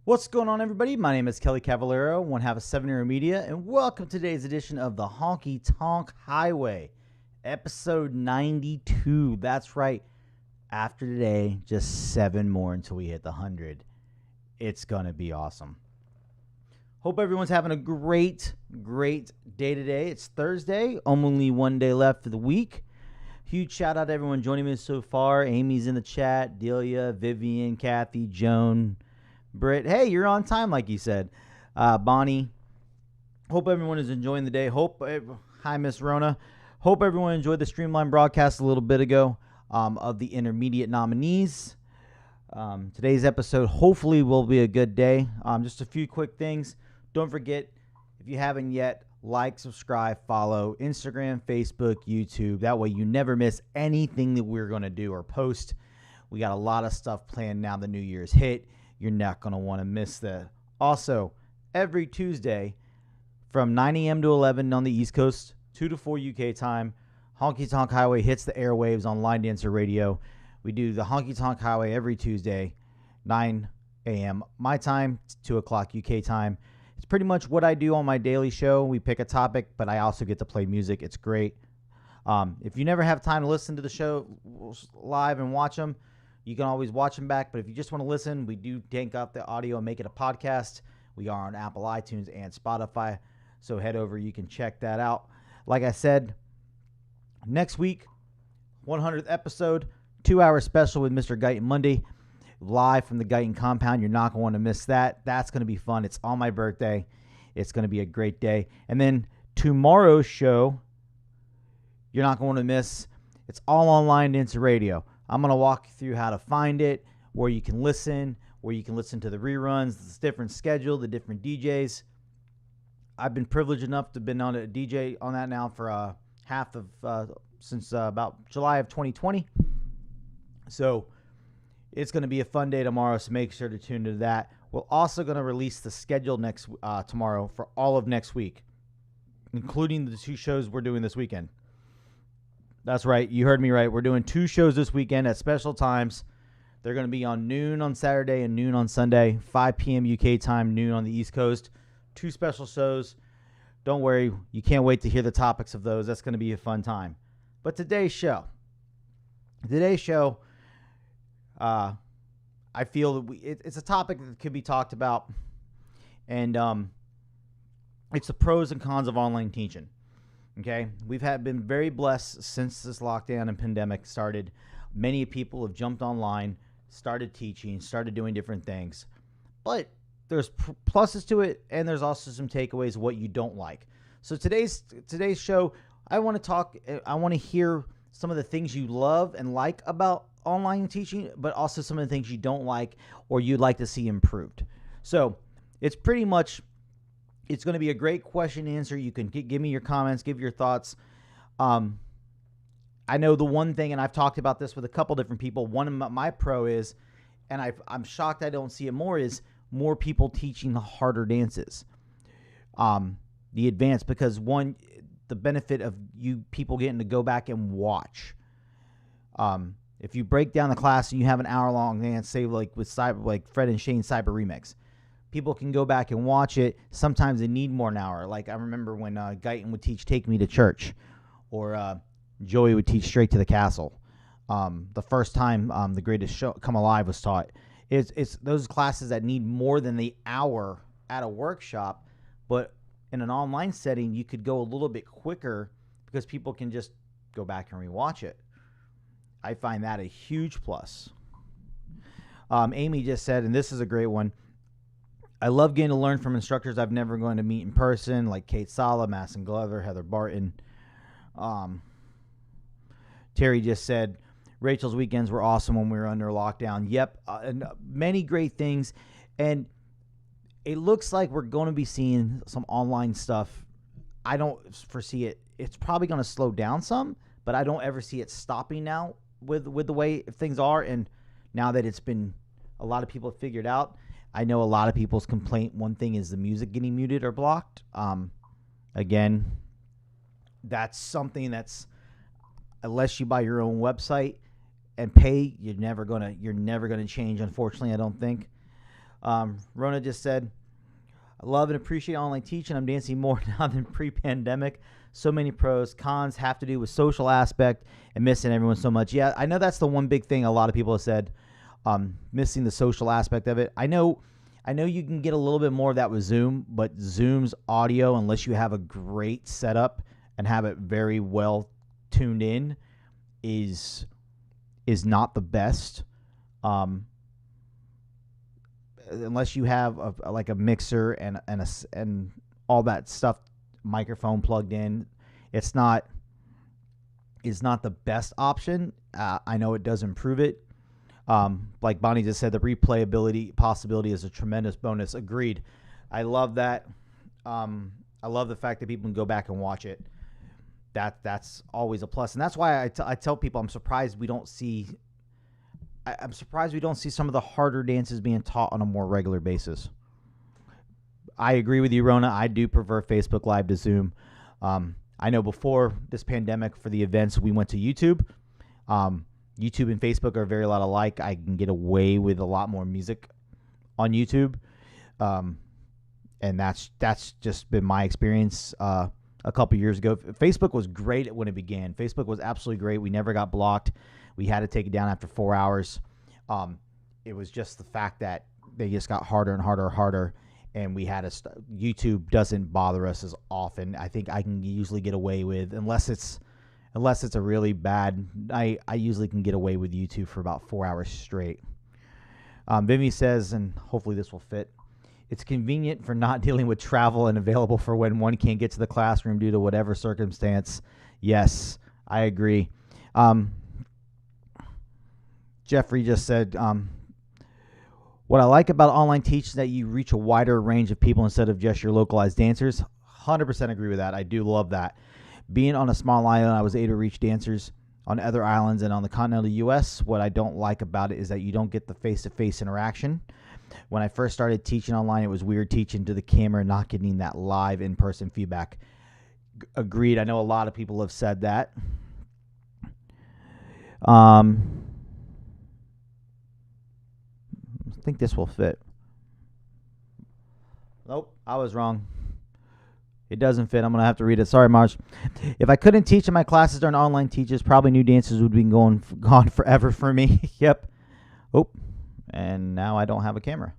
What's going on, everybody? My name is Kelly Cavallero, one half of 7 Era Media, and welcome to today's edition of the Honky Tonk Highway, episode 92. That's right. After today, just 7 more until we hit the 100. It's going to be awesome. Hope everyone's having a great day today. It's Thursday, only one day left for the week. Huge shout out to everyone joining me so far. Amy's in the chat, Delia, Vivian, Kathy, Joan, Britt. Hey, you're on time, like you said. Bonnie. Hope everyone is enjoying the day. Hi, Miss Rona. Hope everyone enjoyed the Streamline broadcast a little bit ago of the intermediate nominees. Today's episode hopefully will be a good day. Just a few quick things. Don't forget, if you haven't yet, like, subscribe, follow Instagram, Facebook, YouTube. That way you never miss anything that we're going to do or post. We got a lot of stuff planned now the New Year's hit. You're not going to want to miss that. Also, every Tuesday from 9 a.m. to 11 on the East Coast, 2 to 4 UK time, Honky Tonk Highway hits the airwaves on Line Dancer Radio. We do the Honky Tonk Highway every Tuesday, 9 a.m. my time, 2 o'clock UK time. It's pretty much what I do on my daily show. We pick a topic, but I also get to play music. It's great. If you never have time to listen to the show live and watch them, you can always watch them back, but if you just want to listen, we do tank up the audio and make it a podcast. We are on Apple iTunes and Spotify, so head over. You can check that out. Like I said, next week, 100th episode, 2-hour special with Mr. Guyton Monday, live from the Guyton compound. You're not going to want to miss that. That's going to be fun. It's on my birthday. It's going to be a great day. And then tomorrow's show, you're not going to miss. It's all online into radio. I'm going to walk you through how to find it, where you can listen to the reruns, the different schedule, the different DJs. I've been privileged enough to have been on a DJ on that now for since about July of 2020. So it's going to be a fun day tomorrow, so make sure to tune into that. We're also going to release the schedule tomorrow for all of next week, including the 2 shows we're doing this weekend. That's right. You heard me right. We're doing 2 shows this weekend at special times. They're going to be on noon on Saturday and noon on Sunday, 5 p.m. UK time, noon on the East Coast. 2 special shows. Don't worry. You can't wait to hear the topics of those. That's going to be a fun time. But today's show, I feel that it's a topic that could be talked about. And it's the pros and cons of online teaching. Okay, we've been very blessed since this lockdown and pandemic started. Many people have jumped online, started teaching, started doing different things. But there's pluses to it, and there's also some takeaways of what you don't like. So today's show, I want to hear some of the things you love and like about online teaching, but also some of the things you don't like or you'd like to see improved. So it's pretty much... It's going to be a great question and answer. You can give me your comments, give your thoughts. I know the one thing, and I've talked about this with a couple different people, one of my pro is, and I'm shocked I don't see it more, is more people teaching the harder dances. The advanced, because one, the benefit of you people getting to go back and watch. If you break down the class and you have an hour-long dance, say like with Fred and Shane Cyber Remix, people can go back and watch it. Sometimes they need more than an hour. Like I remember when Guyton would teach Take Me to Church, or Joey would teach Straight to the Castle. The first time The Greatest Show Come Alive was taught. It's those classes that need more than the hour at a workshop, but in an online setting, you could go a little bit quicker because people can just go back and rewatch it. I find that a huge plus. Amy just said, and this is a great one, I love getting to learn from instructors I've never going to meet in person, like Kate Sala, Masson Glover, Heather Barton. Terry just said, Rachel's weekends were awesome when we were under lockdown. Yep, and many great things. And it looks like we're going to be seeing some online stuff. I don't foresee it. It's probably going to slow down some, but I don't ever see it stopping now with the way things are. And now that it's been, a lot of people have figured out, I know a lot of people's complaint, one thing is the music getting muted or blocked. Again, that's something that's, unless you buy your own website and pay, you're never gonna change, unfortunately, I don't think. Rona just said, I love and appreciate online teaching. I'm dancing more now than pre-pandemic. So many pros. Cons have to do with social aspect and missing everyone so much. Yeah, I know that's the one big thing a lot of people have said, missing the social aspect of it. I know you can get a little bit more of that with Zoom, but Zoom's audio, unless you have a great setup and have it very well tuned in, is not the best. Unless you have like a mixer and all that stuff, microphone plugged in, it's not the best option. I know it does improve it. Like Bonnie just said, the replayability possibility is a tremendous bonus. Agreed. I love that. I love the fact that people can go back and watch it. That's always a plus, and that's why I tell people I'm surprised we don't see some of the harder dances being taught on a more regular basis. I agree with you, Rona. I do prefer Facebook Live to Zoom. I know before this pandemic, for the events, we went to YouTube. YouTube and Facebook are very a lot alike. I can get away with a lot more music on YouTube, and that's just been my experience. A couple years ago, Facebook was great when it began. Facebook was absolutely great. We never got blocked. We had to take it down after 4 hours. It was just the fact that they just got harder and harder, and we had to. YouTube doesn't bother us as often. I think I can usually get away with, unless it's a really bad. I usually can get away with YouTube for about 4 hours straight. Vivi says, and hopefully this will fit, it's convenient for not dealing with travel and available for when one can't get to the classroom due to whatever circumstance. Yes, I agree. Jeffrey just said, what I like about online teaching is that you reach a wider range of people instead of just your localized dancers. 100% agree with that. I do love that. Being on a small island, I was able to reach dancers on other islands and on the continental U.S. What I don't like about it is that you don't get the face-to-face interaction. When I first started teaching online, it was weird teaching to the camera and not getting that live in-person feedback. Agreed. I know a lot of people have said that. I think this will fit. Nope, I was wrong. It doesn't fit. I'm going to have to read it. Sorry, Marge. If I couldn't teach in my classes during online teachers, probably new dancers would be gone forever for me. Yep. Oh, and now I don't have a camera.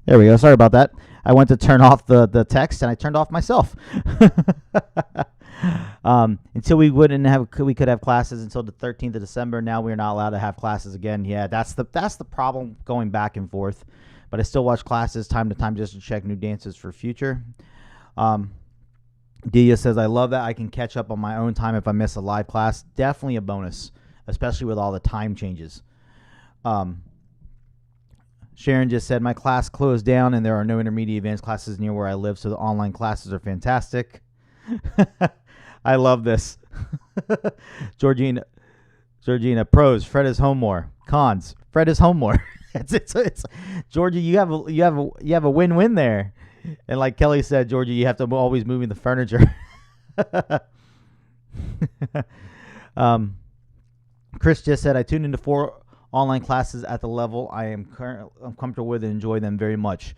There we go. Sorry about that. I went to turn off the text and I turned off myself. Until we could have classes until the 13th of December. Now we're not allowed to have classes again. Yeah, that's the problem, going back and forth. But I still watch classes time to time just to check new dances for future. Dia says, I love that I can catch up on my own time if I miss a live class. Definitely a bonus, especially with all the time changes. Sharon just said, my class closed down and there are no intermediate advanced classes near where I live, so the online classes are fantastic. I love this. Georgina, pros, Fred is home more. Cons, Fred is home more. it's Georgia, you have a win-win there. And like Kelly said, Georgia, you have to always moving the furniture. Chris just said, I tuned into 4 online classes at the level I'm comfortable with and enjoy them very much.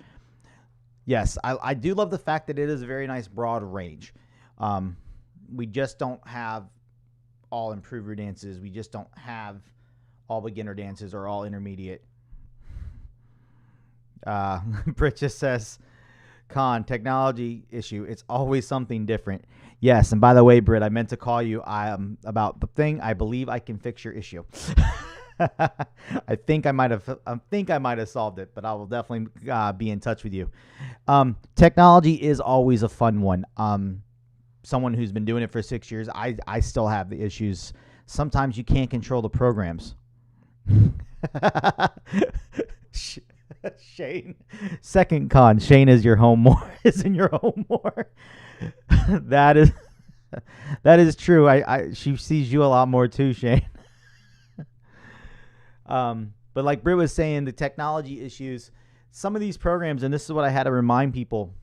Yes, I do love the fact that it is a very nice broad range. We just don't have all improver dances. We just don't have all beginner dances or all intermediate. Britt just says, Con, technology issue. It's always something different. Yes, and by the way, Britt, I meant to call you about the thing. I believe I can fix your issue. I think I might have solved it, but I will definitely be in touch with you. Technology is always a fun one. Someone who's been doing it for 6 years, I still have the issues. Sometimes you can't control the programs. Shane, second con. Shane is your home more. Is in your home more. That is true. She sees you a lot more too, Shane. But like Britt was saying, the technology issues, some of these programs, and this is what I had to remind people,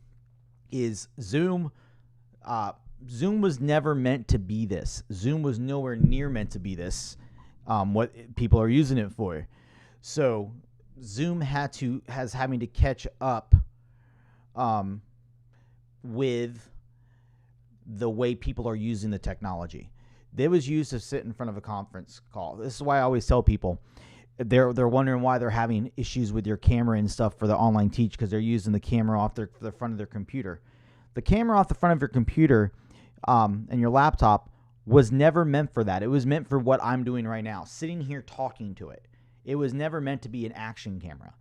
is Zoom. Zoom was never meant to be this. Zoom was nowhere near meant to be this. What people are using it for. So Zoom has having to catch up with the way people are using the technology. It was used to sit in front of a conference call. This is why I always tell people they're wondering why they're having issues with your camera and stuff for the online teach, because they're using the camera off the front of their computer. The camera off the front of your computer and your laptop was never meant for that. It was meant for what I'm doing right now, sitting here talking to it. It was never meant to be an action camera.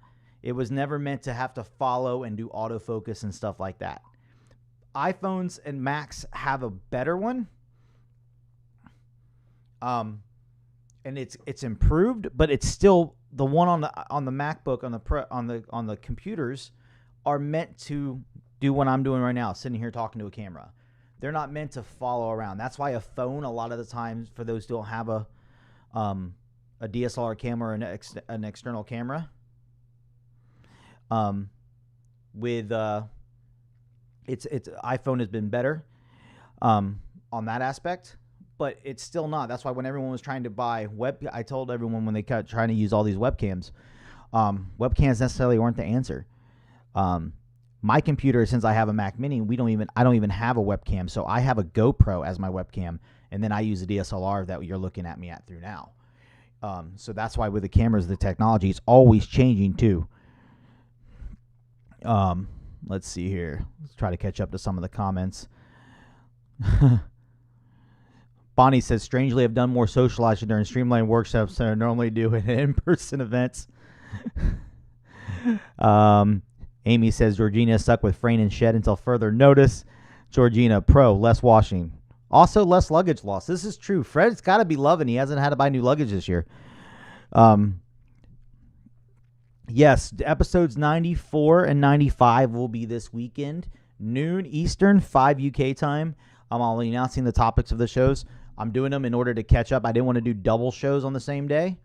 It was never meant to have to follow and do autofocus and stuff like that. iPhones and Macs have a better one. And it's improved, but it's still the one on the MacBook on the computers are meant to do what I'm doing right now, sitting here talking to a camera. They're not meant to follow around. That's why a phone, a lot of the times, for those who don't have a DSLR camera or an external camera, with it's iPhone has been better on that aspect. But it's still not. That's why when everyone was trying to buy I told everyone when they kept trying to use all these webcams, webcams necessarily weren't the answer. My computer, since I have a Mac Mini, I don't even have a webcam. So I have a GoPro as my webcam, and then I use a DSLR that you're looking at me at through now. So that's why with the cameras, the technology is always changing too. Let's see here. Let's try to catch up to some of the comments. Bonnie says, strangely, I've done more socializing during streamline workshops than I normally do at in-person events. Amy says, Georgina stuck with Frame and Shed until further notice. Georgina, pro, less washing. Also, less luggage loss. This is true. Fred's got to be loving. He hasn't had to buy new luggage this year. Yes, episodes 94 and 95 will be this weekend. Noon Eastern, 5 UK time. I'll be announcing the topics of the shows. I'm doing them in order to catch up. I didn't want to do double shows on the same day.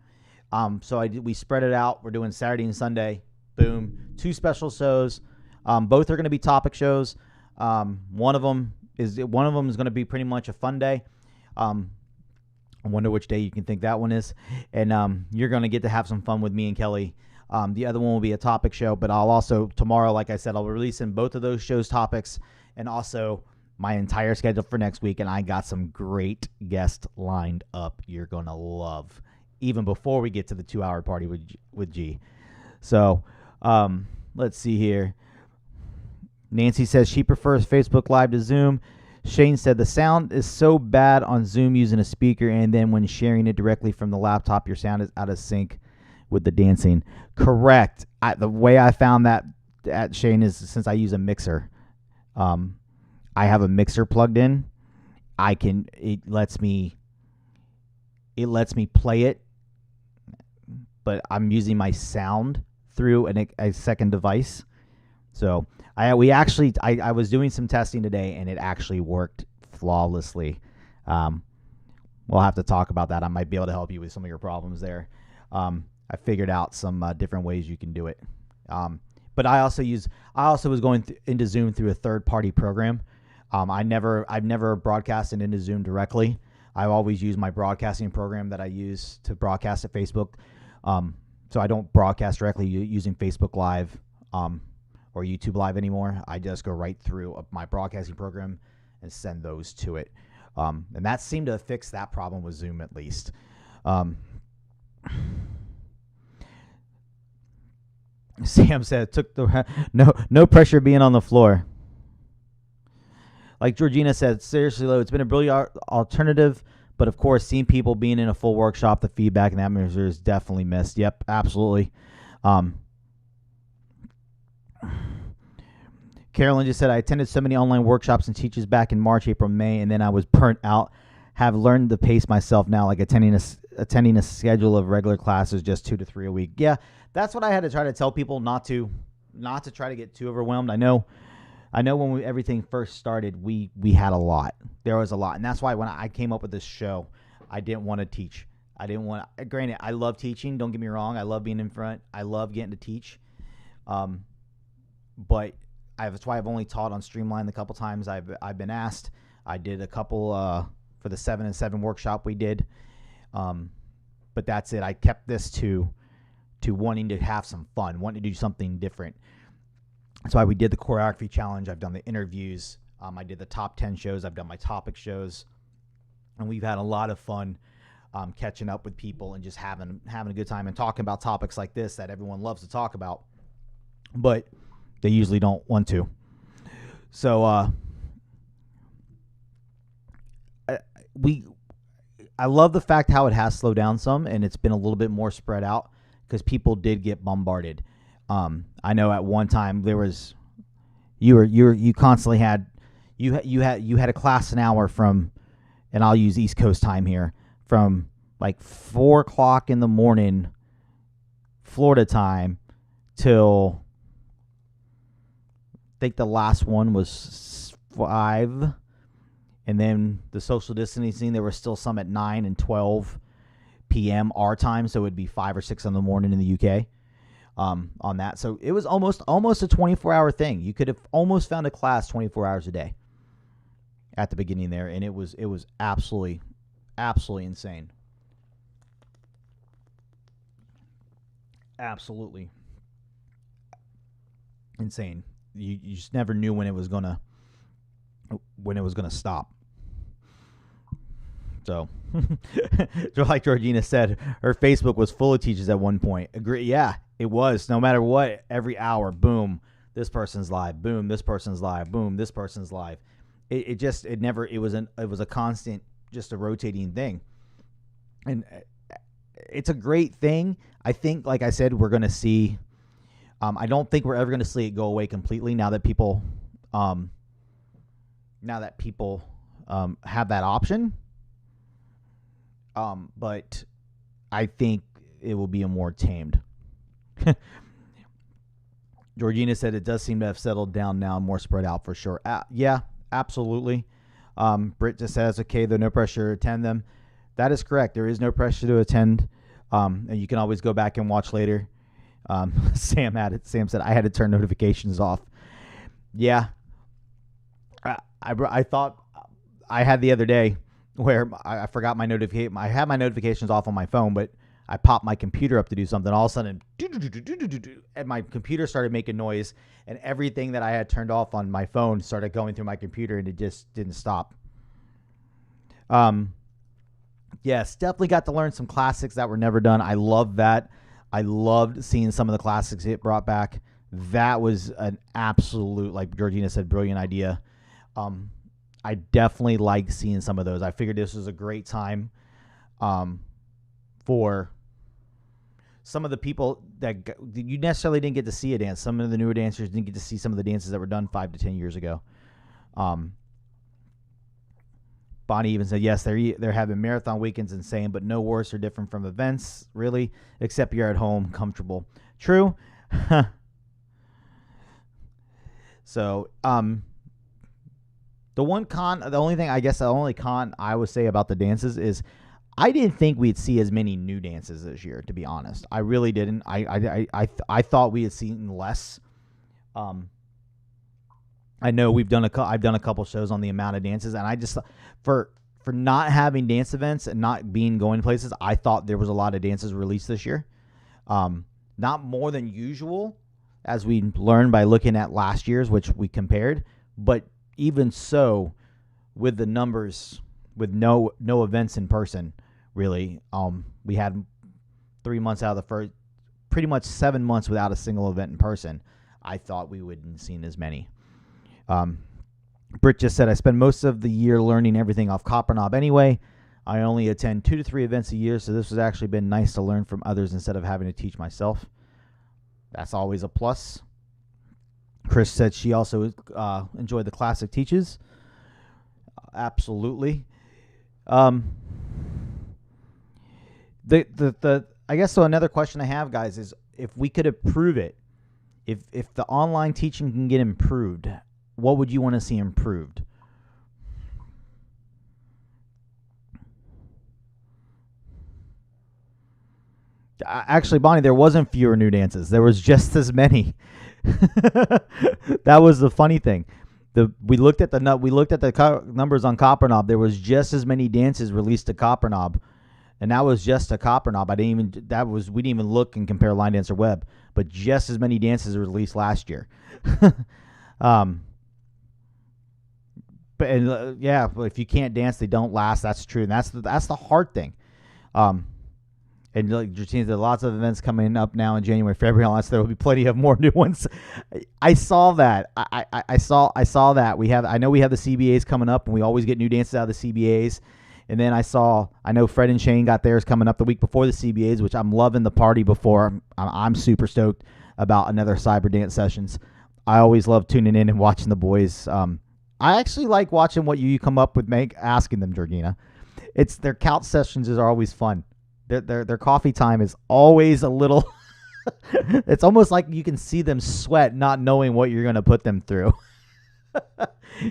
So we spread it out. We're doing Saturday and Sunday. Boom. 2 special shows. Both are going to be topic shows. One of them is going to be pretty much a fun day. I wonder which day you can think that one is. And you're going to get to have some fun with me and Kelly. The other one will be a topic show, but I'll also, tomorrow, like I said, I'll release in both of those shows topics and also my entire schedule for next week. And I got some great guests lined up you're going to love, even before we get to the 2-hour party with G. So let's see here. Nancy says she prefers Facebook Live to Zoom. Shane said the sound is so bad on Zoom using a speaker, and then when sharing it directly from the laptop, your sound is out of sync with the dancing. Correct. The way I found that at Shane is since I use a mixer. I have a mixer plugged in. It lets me play it, but I'm using my sound through a second device. So I was doing some testing today, and it actually worked flawlessly. We'll have to talk about that. I might be able to help you with some of your problems there. I figured out some different ways you can do it. But I also was going into Zoom through a third-party program. I've never broadcasted into Zoom directly. I've always used my broadcasting program that I use to broadcast at Facebook. So I don't broadcast directly using Facebook Live or YouTube Live anymore. I just go right through my broadcasting program and send those to it. And that seemed to fix that problem with Zoom at least. Sam said, no pressure being on the floor. Like Georgina said, seriously, though, it's been a brilliant alternative, but of course, seeing people being in a full workshop, the feedback and the atmosphere is definitely missed. Yep, absolutely. Carolyn just said, I attended so many online workshops and teaches back in March, April, May, and then I was burnt out. Have learned to pace myself now, like attending a schedule of regular classes, just 2 to 3 a week. Yeah, that's what I had to try to tell people, not to try to get too overwhelmed. I know when everything first started, we had a lot. There was a lot, and that's why when I came up with this show, I didn't want to teach. Granted, I love teaching. Don't get me wrong. I love being in front. I love getting to teach. But That's why I've only taught on Streamline the couple times I've been asked. I did a couple for the 7 and 7 workshop we did, but that's it. I kept this to wanting to have some fun, wanting to do something different. That's why we did the choreography challenge. I've done the interviews. I did the top 10 shows. I've done my topic shows, and we've had a lot of fun catching up with people and just having a good time and talking about topics like this that everyone loves to talk about, but they usually don't want to. So I love the fact how it has slowed down some, and it's been a little bit more spread out because people did get bombarded. I know at one time there was you constantly had you had a class an hour from, and I'll use East Coast time here, from like 4 o'clock in the morning Florida time till I think the last one was 5, and then the social distancing, there were still some at 9 and 12 p.m. our time, so it would be 5 or 6 in the morning in the UK on that. So it was almost a 24-hour thing. You could have almost found a class 24 hours a day at the beginning there, and it was absolutely insane. Absolutely insane. You just never knew when it was gonna stop. So, just like Georgina said, her Facebook was full of teachers at one point. Agree? Yeah, it was. No matter what, every hour, boom, this person's live. Boom, this person's live. Boom, this person's live. It was a constant, just a rotating thing, and it's a great thing. I think, like I said, we're going to see. I don't think we're ever going to see it go away completely now that people have that option. But I think it will be a more tamed. Georgina said it does seem to have settled down now, more spread out for sure. Yeah, absolutely. Britt just says, okay, there's no pressure to attend them. That is correct. There is no pressure to attend. And you can always go back and watch later. Sam said, I had to turn notifications off. Yeah. I thought I had the other day where I forgot my notification. I had my notifications off on my phone, but I popped my computer up to do something. All of a sudden, and my computer started making noise, and everything that I had turned off on my phone started going through my computer, and it just didn't stop. Yes, definitely got to learn some classics that were never done. I love that. I loved seeing some of the classics it brought back. That was an absolute, like Georgina said, brilliant idea. I definitely liked seeing some of those. I figured this was a great time for some of the people that you necessarily didn't get to see a dance. Some of the newer dancers didn't get to see some of the dances that were done 5 to 10 years ago. Bonnie even said, yes, they're having marathon weekends insane, but no worse or different from events, really, except you're at home comfortable. True. So, the only con I would say about the dances is I didn't think we'd see as many new dances this year, to be honest. I really didn't. I thought we had seen less. I know I've done a couple shows on the amount of dances, and I just for not having dance events and not going places, I thought there was a lot of dances released this year. Not more than usual, as we learned by looking at last year's, which we compared, but even so, with the numbers, with no events in person, really, we had 3 months out of the first, pretty much 7 months without a single event in person. I thought we wouldn't seen as many. Britt just said, I spend most of the year learning everything off Copper Knob anyway. I only attend 2 to 3 events a year, so this has actually been nice to learn from others instead of having to teach myself. That's always a plus. Chris said she also enjoyed the classic teaches. Absolutely. I guess so. Another question I have, guys, is if we could improve it, if the online teaching can get improved, what would you want to see improved? Actually, Bonnie, there wasn't fewer new dances. There was just as many. That was the funny thing. We looked at the numbers on Copper Knob. There was just as many dances released to Copper Knob, and that was just a Copper Knob. We didn't even look and compare Line Dancer Web, but just as many dances were released last year. Yeah, if you can't dance, they don't last. That's true, and that's the hard thing. And like there's lots of events coming up now in January, February, unless there will be plenty of more new ones. I saw that. I saw that. I know we have the CBAs coming up, and we always get new dances out of the CBAs. And then I know Fred and Shane got theirs coming up the week before the CBAs, which I'm loving the party before. I'm super stoked about another Cyber Dance Sessions. I always love tuning in and watching the boys. I actually like watching what you come up with, asking them, Georgina. It's their couch sessions are always fun. Their coffee time is always a little. It's almost like you can see them sweat, not knowing what you're going to put them through.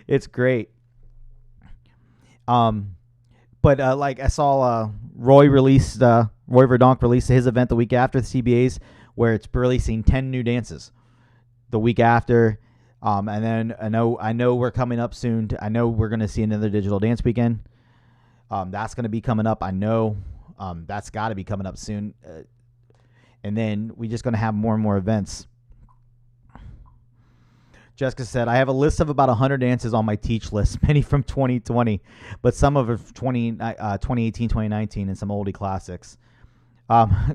It's great. But like I saw Roy Verdonk released his event the week after the CBAs, where it's releasing 10 new dances the week after. And then I know we're coming up soon. I know we're going to see another digital dance weekend. That's going to be coming up. I know that's got to be coming up soon. And then we're just going to have more and more events. Jessica said, I have a list of about 100 dances on my teach list, many from 2020, but some of it 2018, 2019, and some oldie classics.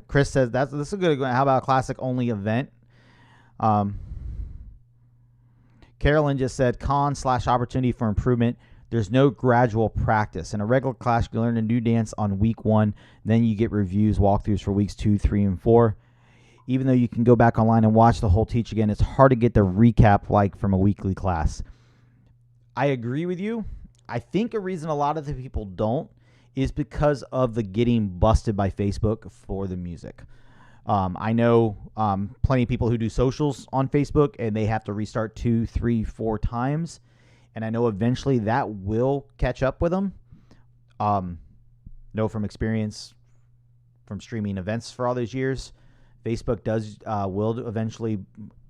Chris says, this is good. How about a classic-only event? Carolyn just said, con/opportunity for improvement. There's no gradual practice. In a regular class, you learn a new dance on week 1. Then you get reviews, walkthroughs for weeks 2, 3, and 4. Even though you can go back online and watch the whole teach again, it's hard to get the recap like from a weekly class. I agree with you. I think a reason a lot of the people don't is because of the getting busted by Facebook for the music. I know plenty of people who do socials on Facebook, and they have to restart 2, 3, 4 times. And I know eventually that will catch up with them. Know from experience from streaming events for all those years, Facebook will eventually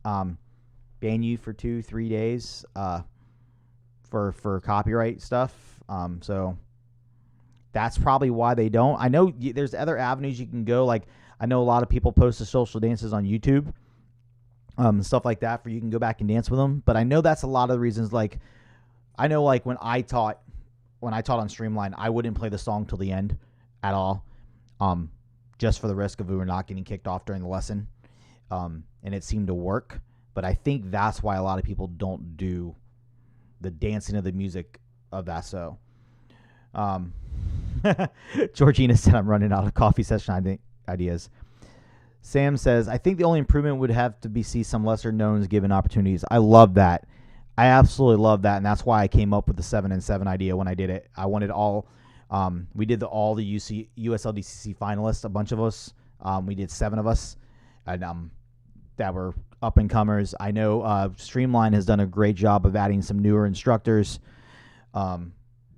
ban you for 2, 3 days for copyright stuff. So that's probably why they don't. I know there's other avenues you can go. Like I know a lot of people post the social dances on YouTube, stuff like that, for you can go back and dance with them. But I know that's a lot of the reasons. Like I know, like when I taught on Streamline, I wouldn't play the song till the end at all, just for the risk of we were not getting kicked off during the lesson, and it seemed to work. But I think that's why a lot of people don't do the dancing of the music of that. So, Georgina said, I'm running out of coffee session ideas. Sam says, I think the only improvement would have to be see some lesser knowns given opportunities. I love that. I absolutely love that, and that's why I came up with the 7 and 7 idea when I did it. I wanted all. We did all the USLDCC finalists, a bunch of us. We did 7 of us, and that were up and comers. I know Streamline has done a great job of adding some newer instructors.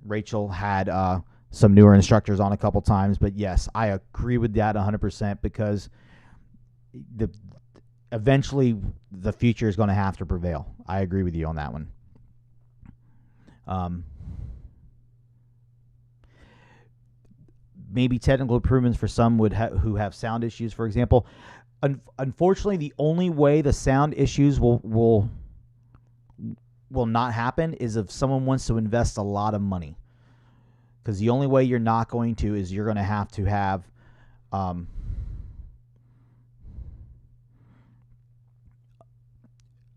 Rachel had some newer instructors on a couple times, but yes, I agree with that 100% because eventually the future is going to have to prevail. I agree with you on that one. Maybe technical improvements for some who have sound issues, for example. Unfortunately, the only way the sound issues will not happen is if someone wants to invest a lot of money. Because the only way you're not going to is you're going to have a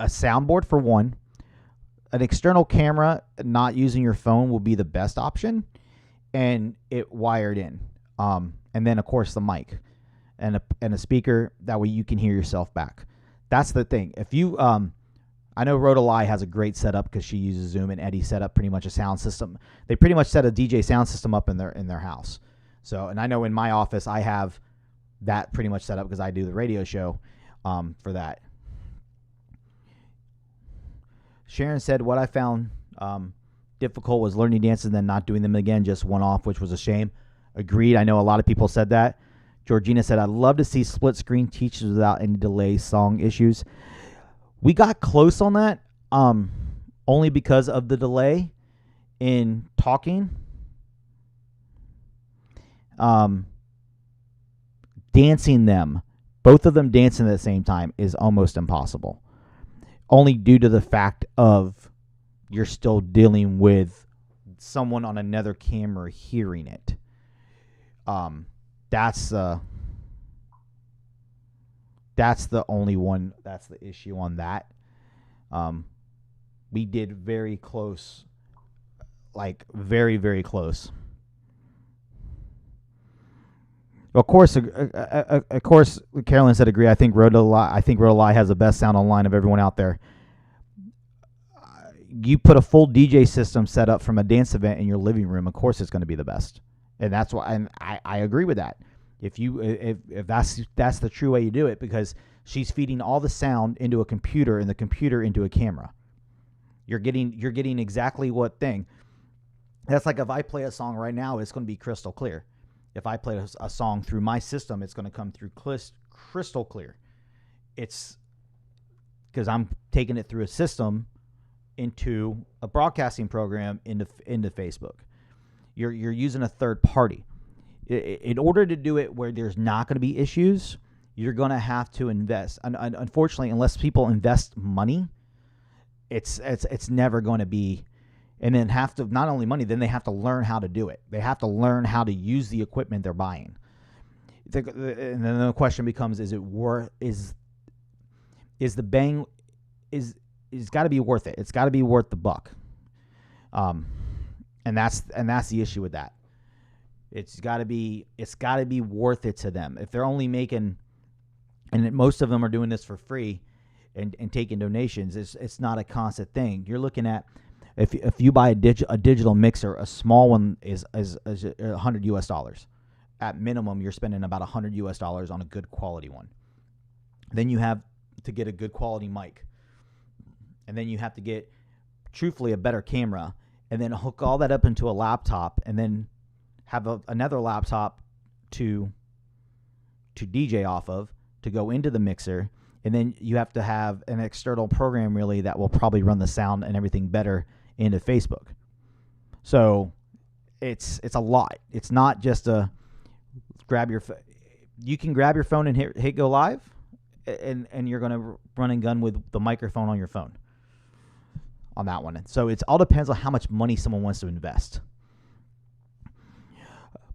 soundboard for one. An external camera, not using your phone, will be the best option, and it wired in. And then of course the mic and a speaker, that way you can hear yourself back. That's the thing. If you I know Rodalai has a great setup because she uses Zoom, and Eddie set up pretty much a sound system. They pretty much set a DJ sound system up in their house. So, and I know in my office I have that pretty much set up because I do the radio show for that. Sharon said, what I found difficult was learning dances and then not doing them again, just one off, which was a shame. Agreed. I know a lot of people said that. Georgina said, I'd love to see split screen teachers without any delay song issues. We got close on that, only because of the delay in talking. Dancing them, both of them dancing at the same time, is almost impossible. Only due to the fact of you're still dealing with someone on another camera hearing it. That's the only one. That's the issue on that. We did very close, like very, very close. Of course, Carolyn said agree. I think Road to Lie has the best sound online of everyone out there. You put a full DJ system set up from a dance event in your living room, of course it's going to be the best, and that's why. And I agree with that. If that's the true way you do it, because she's feeding all the sound into a computer and the computer into a camera. You're getting exactly what thing. That's like if I play a song right now, it's going to be crystal clear. If I play a song through my system, it's going to come through crystal clear. It's because I'm taking it through a system into a broadcasting program into Facebook. You're using a third party. In order to do it where there's not going to be issues, you're going to have to invest. Unfortunately, unless people invest money, it's never going to be. And then have to, not only money, then they have to learn how to do it. They have to learn how to use the equipment they're buying. And then the question becomes: is it worth? Is the bang? It's got to be worth it. It's got to be worth the buck. And that's the issue with that. It's got to be worth it to them. If they're only making, and most of them are doing this for free, and taking donations, it's not a constant thing. You're looking at. If you buy a digital mixer, a small one is $100 At minimum, you're spending about $100 on a good quality one. Then you have to get a good quality mic, and then you have to get, truthfully, a better camera, and then hook all that up into a laptop, and then have another laptop to DJ off of to go into the mixer, and then you have to have an external program really that will probably run the sound and everything better into Facebook. So it's a lot. It's not just a grab your you can grab your phone and hit go live, and you're going to run and gun with the microphone on your phone on that one. So it all depends on how much money someone wants to invest.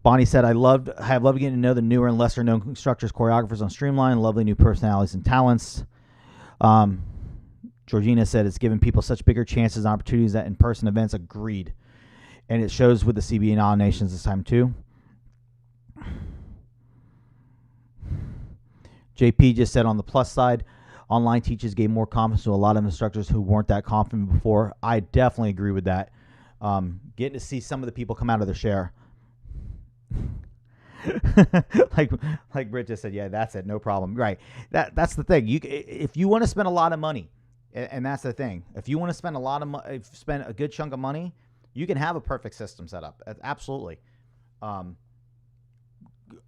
Bonnie said, I have loved getting to know the newer and lesser known instructors, choreographers on Streamline, lovely new personalities and talents. Georgina said it's given people such bigger chances and opportunities at in-person events. Agreed. And it shows with the CBA nominations this time too. JP just said on the plus side, online teachers gave more confidence to a lot of instructors who weren't that confident before. I definitely agree with that. Getting to see some of the people come out of their share. like Britt just said, yeah, that's it, no problem. Right. That's the thing. If you want to spend a lot of money, and that's the thing. If you want to spend a lot of money, spend a good chunk of money, you can have a perfect system set up. Absolutely.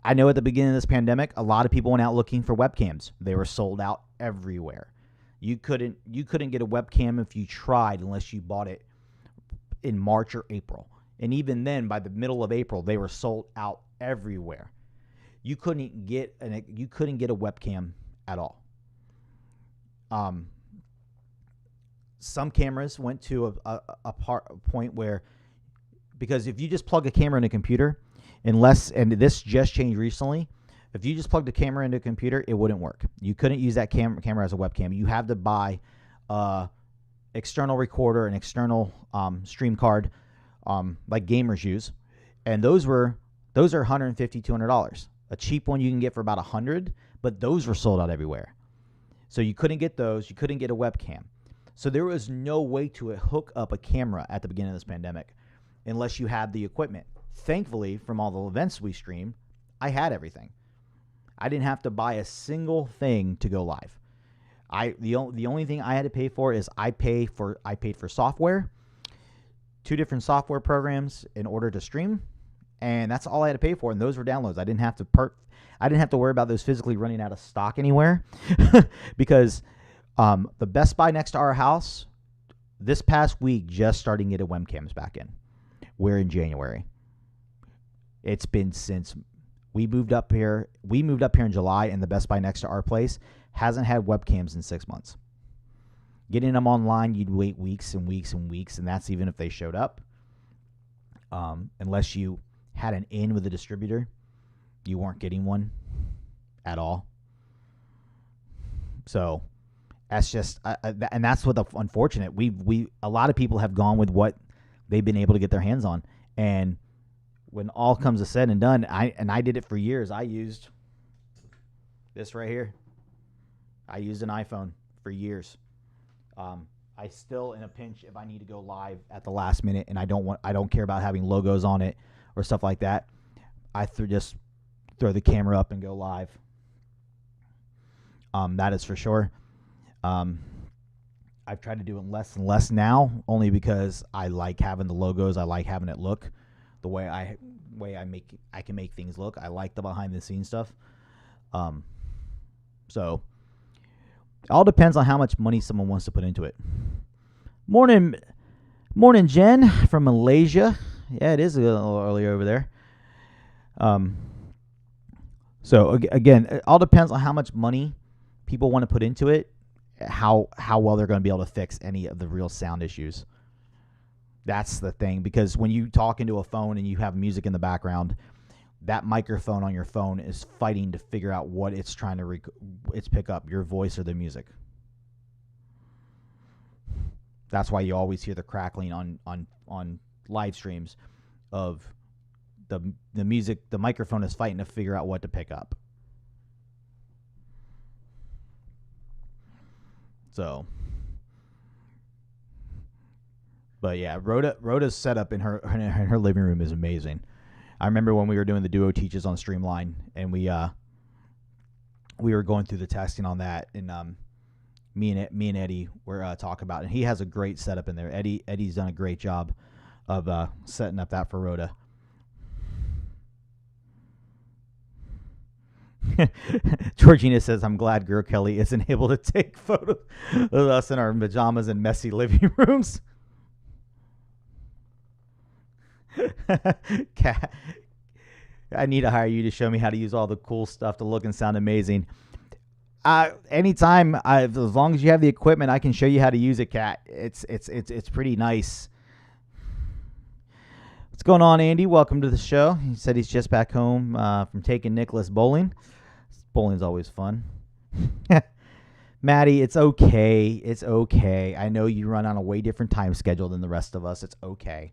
I know at the beginning of this pandemic, a lot of people went out looking for webcams. They were sold out everywhere. You couldn't get a webcam if you tried unless you bought it in March or April. And even then, by the middle of April, they were sold out everywhere. You couldn't get a webcam at all. Some cameras went to a point where, because if you just plug a camera in a computer, and this just changed recently, if you just plugged a camera into a computer, it wouldn't work. You couldn't use that camera as a webcam. You have to buy external recorder, an external stream card, like gamers use, and those are $150, $200. A cheap one you can get for about $100, but those were sold out everywhere. So you couldn't get those. You couldn't get a webcam. So there was no way to hook up a camera at the beginning of this pandemic unless you had the equipment. Thankfully, from all the events we streamed, I had everything. I didn't have to buy a single thing to go live. The only thing I had to pay for is I paid for software, 2 different software programs in order to stream, and that's all I had to pay for. And those were downloads. I didn't have to worry about those physically running out of stock anywhere because The Best Buy next to our house this past week just starting to get webcams back in. We're in January. It's been since we moved up here. We moved up here in July, and the Best Buy next to our place hasn't had webcams in 6 months. Getting them online, you'd wait weeks and weeks and weeks, and that's even if they showed up. Unless you had an in with a distributor, you weren't getting one at all. So that's just, and that's what the unfortunate. A lot of people have gone with what they've been able to get their hands on, and when all comes to said and done, I did it for years. I used this right here. I used an iPhone for years. I still, in a pinch, if I need to go live at the last minute and I don't care about having logos on it or stuff like that, I just throw the camera up and go live. That is for sure. I've tried to do it less and less now, only because I like having the logos. I like having it look the way I can make things look. I like the behind the scenes stuff. So it all depends on how much money someone wants to put into it. Morning, Jen from Malaysia. Yeah, it is a little early over there. So again, it all depends on how much money people want to put into it, how well they're going to be able to fix any of the real sound issues. That's the thing, because when you talk into a phone and you have music in the background, that microphone on your phone is fighting to figure out what it's trying to pick up, your voice or the music. That's why you always hear the crackling on live streams of the music. The microphone is fighting to figure out what to pick up. So, but yeah, Rhoda's setup in her living room is amazing. I remember when we were doing the Duo Teaches on Streamline, and we were going through the testing on that, and me and Eddie were talking about it. And he has a great setup in there. Eddie's done a great job of setting up that for Rhoda. Georgina says, "I'm glad Girl Kelly isn't able to take photos of us in our pajamas and messy living rooms." Cat, I need to hire you to show me how to use all the cool stuff to look and sound amazing. Anytime, as long as you have the equipment, I can show you how to use it, Cat. It's pretty nice. What's going on, Andy? Welcome to the show. He said he's just back home from taking Nicholas bowling. Bowling's always fun. Maddie, it's okay. It's okay. I know you run on a way different time schedule than the rest of us. It's okay.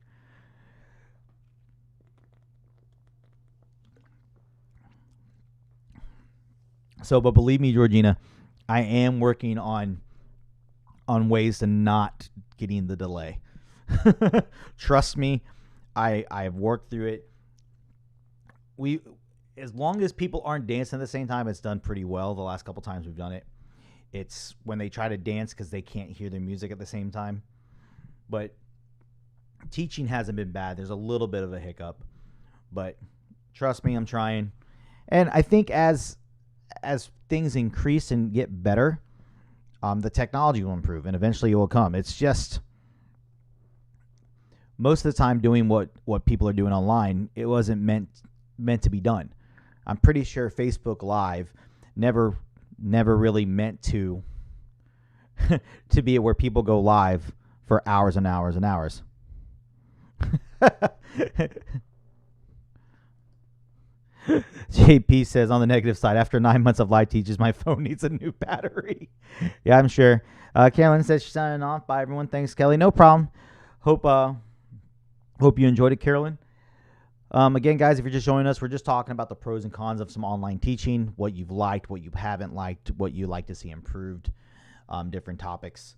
So, but believe me, Georgina, I am working on ways to not getting the delay. Trust me, I've worked through it. As long as people aren't dancing at the same time, it's done pretty well. The last couple times we've done it, it's when they try to dance because they can't hear their music at the same time. But teaching hasn't been bad. There's a little bit of a hiccup, but trust me, I'm trying. And I think as things increase and get better, the technology will improve, and eventually it will come. It's just most of the time doing what people are doing online, it wasn't meant to be done. I'm pretty sure Facebook Live never really meant to to be where people go live for hours and hours and hours. JP says, on the negative side, after 9 months of live teaches, my phone needs a new battery. Yeah, I'm sure. Carolyn says she's signing off. Bye, everyone. Thanks, Kelly. No problem. Hope you enjoyed it, Carolyn. Again, guys, if you're just joining us, we're just talking about the pros and cons of some online teaching, what you've liked, what you haven't liked, what you like to see improved, different topics.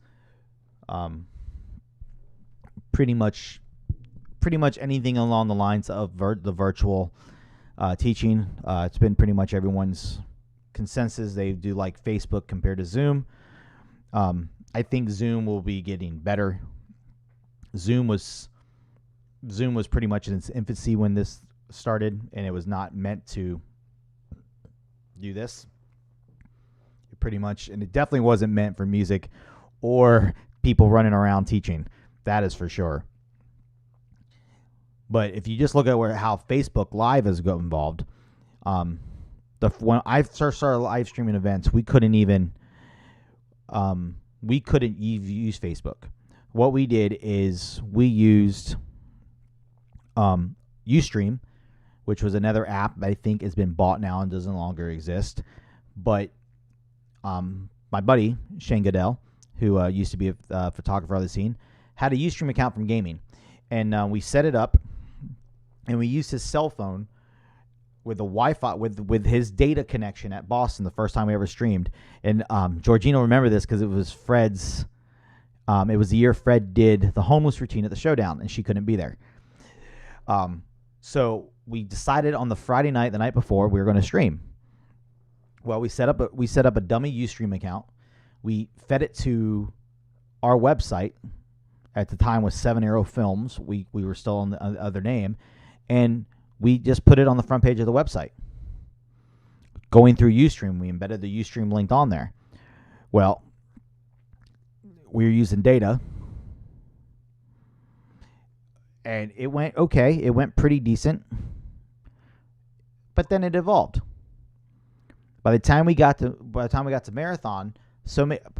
Pretty much anything along the lines of the virtual teaching. It's been pretty much everyone's consensus. They do like Facebook compared to Zoom. I think Zoom will be getting better. Zoom was pretty much in its infancy when this started, and it was not meant to do this. pretty much, and it definitely wasn't meant for music or people running around teaching. That is for sure. But if you just look at how Facebook Live has got involved, when I first started live streaming events, we couldn't even use Facebook. What we did is we used Ustream, which was another app that I think has been bought now and doesn't longer exist. But my buddy, Shane Goodell, who used to be a photographer of the scene, had a Ustream account from gaming. And we set it up, and we used his cell phone with the Wi-Fi, with his data connection at Boston the first time we ever streamed. And Georgina will remember this because it was Fred's, it was the year Fred did the homeless routine at the Showdown, and she couldn't be there. So we decided on the Friday night, the night before, we were going to stream. Well, we set up a dummy Ustream account. We fed it to our website. At the time was 7 Arrow Films. We were still on the other name, and we just put it on the front page of the website. Going through Ustream, we embedded the Ustream link on there. Well, we were using data, and it went okay. It went pretty decent, but then it evolved. By the time we got to Marathon,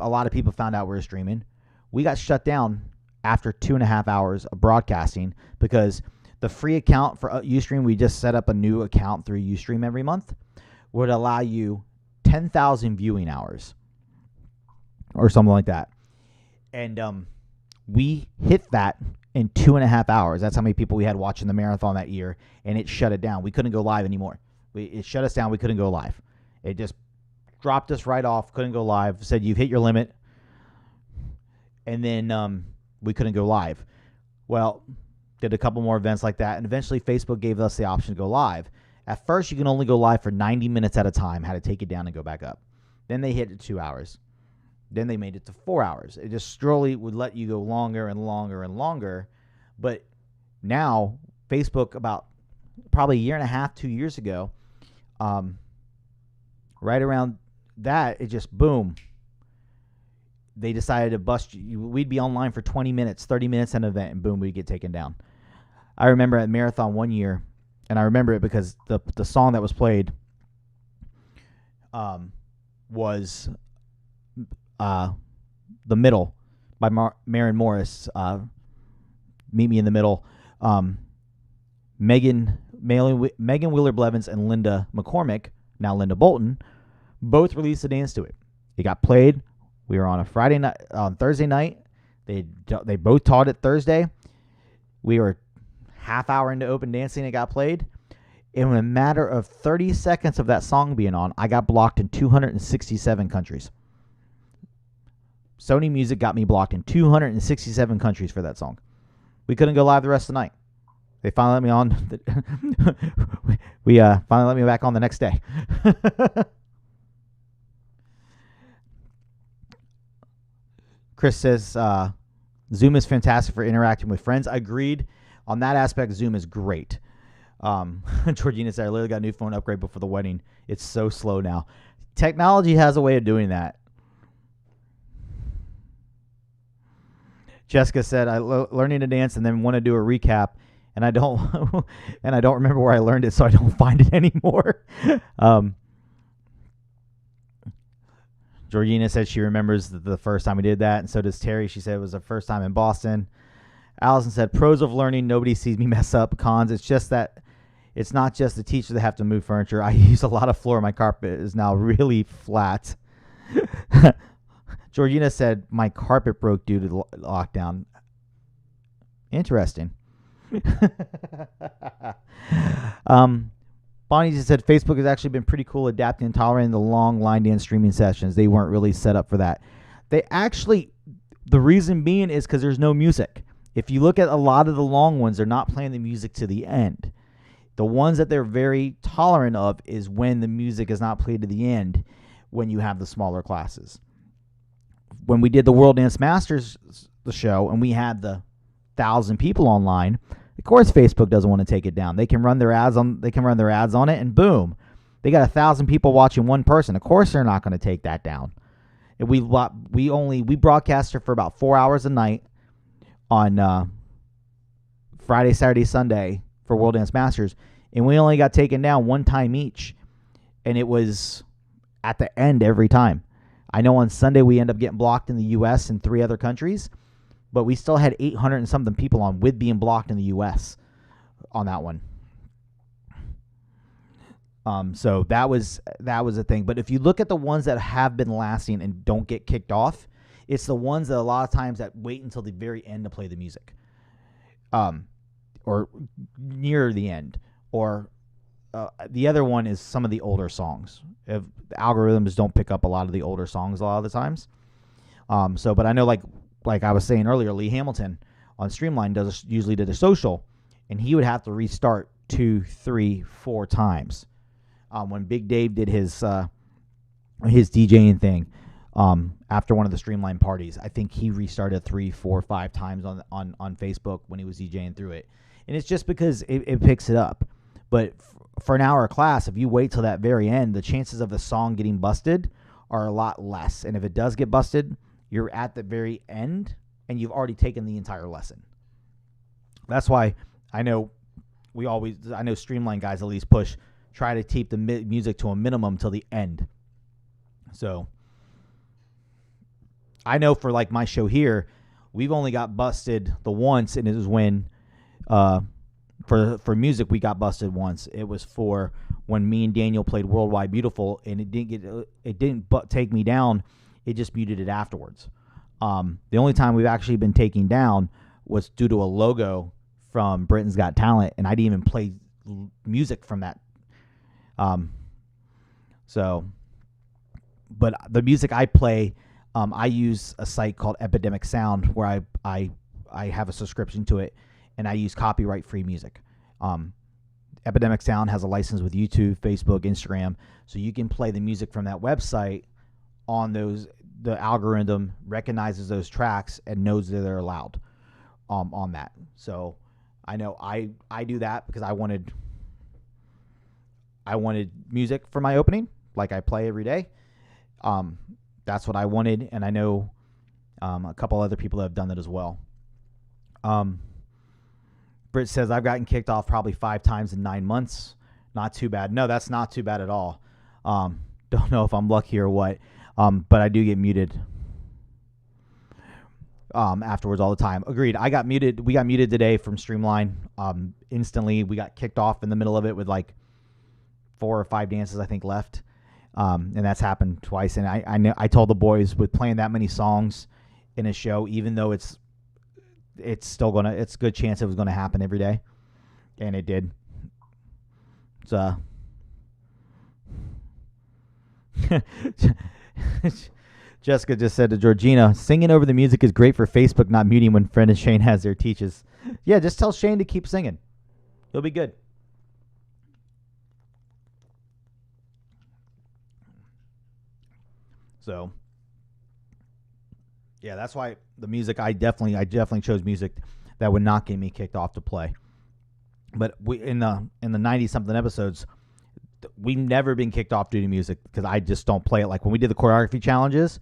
a lot of people found out we were streaming. We got shut down after 2.5 hours of broadcasting because the free account for Ustream, we just set up a new account through Ustream every month, would allow you 10,000 viewing hours or something like that. And we hit that in 2.5 hours. That's how many people we had watching the marathon that year, and it shut it down. We couldn't go live anymore. It shut us down. We couldn't go live. It just dropped us right off. Couldn't go live. Said you've hit your limit. And then we couldn't go live. Well, did a couple more events like that, and eventually Facebook gave us the option to go live. At first, you can only go live for 90 minutes at a time. Had to take it down and go back up. Then they hit it 2 hours. Then they made it to 4 hours. It just slowly would let you go longer and longer and longer. But now, Facebook, about probably a year and a half, 2 years ago, right around that, it just boom. They decided to bust you. We'd be online for 20 minutes, 30 minutes an event, and boom, we'd get taken down. I remember at Marathon one year, and I remember it because the song that was played was The Middle by Maren Morris, Meet Me in the Middle. Megan Wheeler Blevins and Linda McCormick, now Linda Bolton, both released a dance to it. It got played. We were on a Friday night, on Thursday night. They both taught it Thursday. We were half hour into open dancing. It got played. In a matter of 30 seconds of that song being on, I got blocked in 267 countries. Sony Music got me blocked in 267 countries for that song. We couldn't go live the rest of the night. They finally let me on. We finally let me back on the next day. Chris says, Zoom is fantastic for interacting with friends. I agreed. On that aspect, Zoom is great. Georgina said, I literally got a new phone upgrade before the wedding. It's so slow now. Technology has a way of doing that. Jessica said, learning to dance and then want to do a recap, and I don't remember where I learned it, so I don't find it anymore. Georgina said she remembers the first time we did that, and so does Terry. She said it was the first time in Boston. Allison said, pros of learning, nobody sees me mess up. Cons, it's just that it's not just the teachers that have to move furniture. I use a lot of floor. My carpet is now really flat. Georgina said, my carpet broke due to lockdown. Interesting. Bonnie just said Facebook has actually been pretty cool adapting and tolerating the long line dance streaming sessions. They weren't really set up for that. The reason being is because there's no music. If you look at a lot of the long ones, they're not playing the music to the end. The ones that they're very tolerant of is when the music is not played to the end when you have the smaller classes. When we did the World Dance Masters, the show, and we had the 1,000 people online, of course Facebook doesn't want to take it down. They can run their ads on it, and boom, They got 1,000 people watching one person. Of course, they're not going to take that down. And we broadcast her for about 4 hours a night on Friday, Saturday, Sunday for World Dance Masters, and we only got taken down one time each, and it was at the end every time. I know on Sunday we end up getting blocked in the U.S. and 3 other countries, but we still had 800 and something people on with being blocked in the U.S. on that one. So that was a thing. But if you look at the ones that have been lasting and don't get kicked off, it's the ones that a lot of times that wait until the very end to play the music, or near the end. Or the other one is some of the older songs. If the algorithms don't pick up a lot of the older songs a lot of the times. But I know like I was saying earlier, Lee Hamilton on Streamline usually did a social, and he would have to restart 2, 3, 4 times. When Big Dave did his DJing thing, after one of the Streamline parties, I think he restarted 3, 4, 5 times on Facebook when he was DJing through it. And it's just because it picks it up. But for an hour class, if you wait till that very end, the chances of the song getting busted are a lot less. And if it does get busted, you're at the very end and you've already taken the entire lesson. That's why I know Streamline guys at least try to keep the music to a minimum till the end. So I know for like my show here, we've only got busted the once, and it was when for music we got busted once. It was for when me and Daniel played Worldwide Beautiful, and it didn't take me down. It just muted it afterwards. The only time we've actually been taken down was due to a logo from Britain's Got Talent, and I didn't even play music from that. But the music I play, I use a site called Epidemic Sound where I have a subscription to it, and I use copyright-free music. Epidemic Sound has a license with YouTube, Facebook, Instagram, so you can play the music from that website on those. The algorithm recognizes those tracks and knows that they're allowed on that. So I know I do that because I wanted music for my opening, like I play every day. That's what I wanted, and I know a couple other people that have done that as well. Britt says, I've gotten kicked off probably 5 times in 9 months. Not too bad. No, that's not too bad at all. Don't know if I'm lucky or what, but I do get muted afterwards all the time. Agreed. We got muted today from Streamline. Instantly, we got kicked off in the middle of it with like 4 or 5 dances I think left, and that's happened twice. And I told the boys, with playing that many songs in a show, even though it's a good chance it was gonna happen every day, and it did. So Jessica just said to Georgina, singing over the music is great for Facebook, not muting when Fred and Shane has their teaches. Yeah, just tell Shane to keep singing. He'll be good. So, yeah, that's why the music, I definitely chose music that would not get me kicked off to play. But we in the 90-something episodes, we've never been kicked off due to music because I just don't play it. Like when we did the choreography challenges,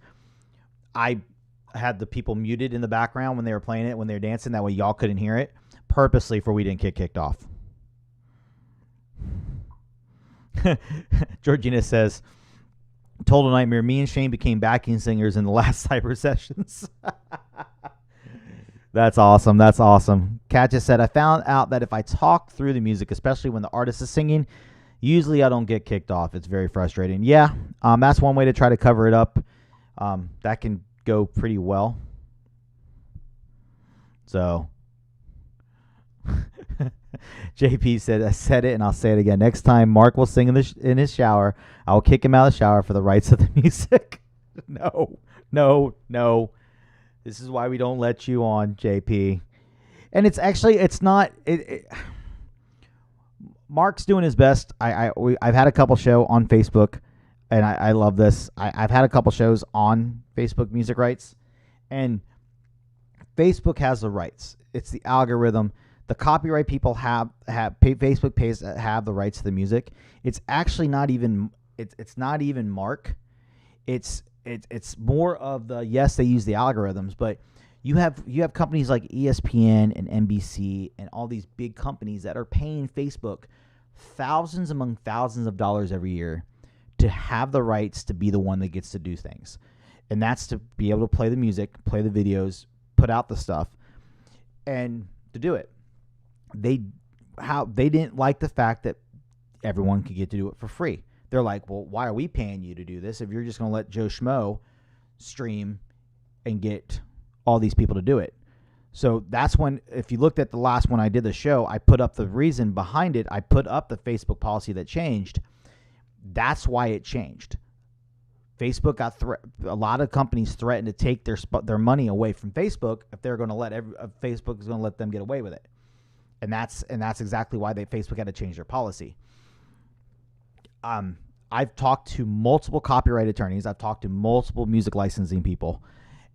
I had the people muted in the background when they were playing it, when they were dancing. That way y'all couldn't hear it, purposely for we didn't get kicked off. Georgina says, Total Nightmare, me and Shane became backing singers in the last cyber sessions. That's awesome. That's awesome. Kat just said, I found out that if I talk through the music, especially when the artist is singing, usually I don't get kicked off. It's very frustrating. Yeah, that's one way to try to cover it up. That can go pretty well. So, JP said, I said it and I'll say it again. Next time Mark will sing in his shower, I will kick him out of the shower for the rights of the music. No. This is why we don't let you on, JP. And it's not. Mark's doing his best. I've had a couple show on Facebook, and I love this. I've had a couple shows on Facebook music rights, and Facebook has the rights. It's the algorithm the copyright people Facebook pays have the rights to the music. It's actually not even it's not even Mark. It's more of the, yes, they use the algorithms, but you have companies like ESPN and NBC and all these big companies that are paying Facebook thousands among thousands of dollars every year to have the rights to be the one that gets to do things. And that's to be able to play the music, play the videos, put out the stuff, and to do it. They didn't like the fact that everyone could get to do it for free. They're like, well, why are we paying you to do this if you're just going to let Joe Schmo stream and get all these people to do it? So that's when, if you looked at the last one I did the show, I put up the reason behind it. I put up the Facebook policy that changed. That's why it changed. Facebook got a lot of companies threatened to take their money away from Facebook if they're going to let Facebook is going to let them get away with it. And that's exactly why Facebook had to change their policy. I've talked to multiple copyright attorneys. I've talked to multiple music licensing people,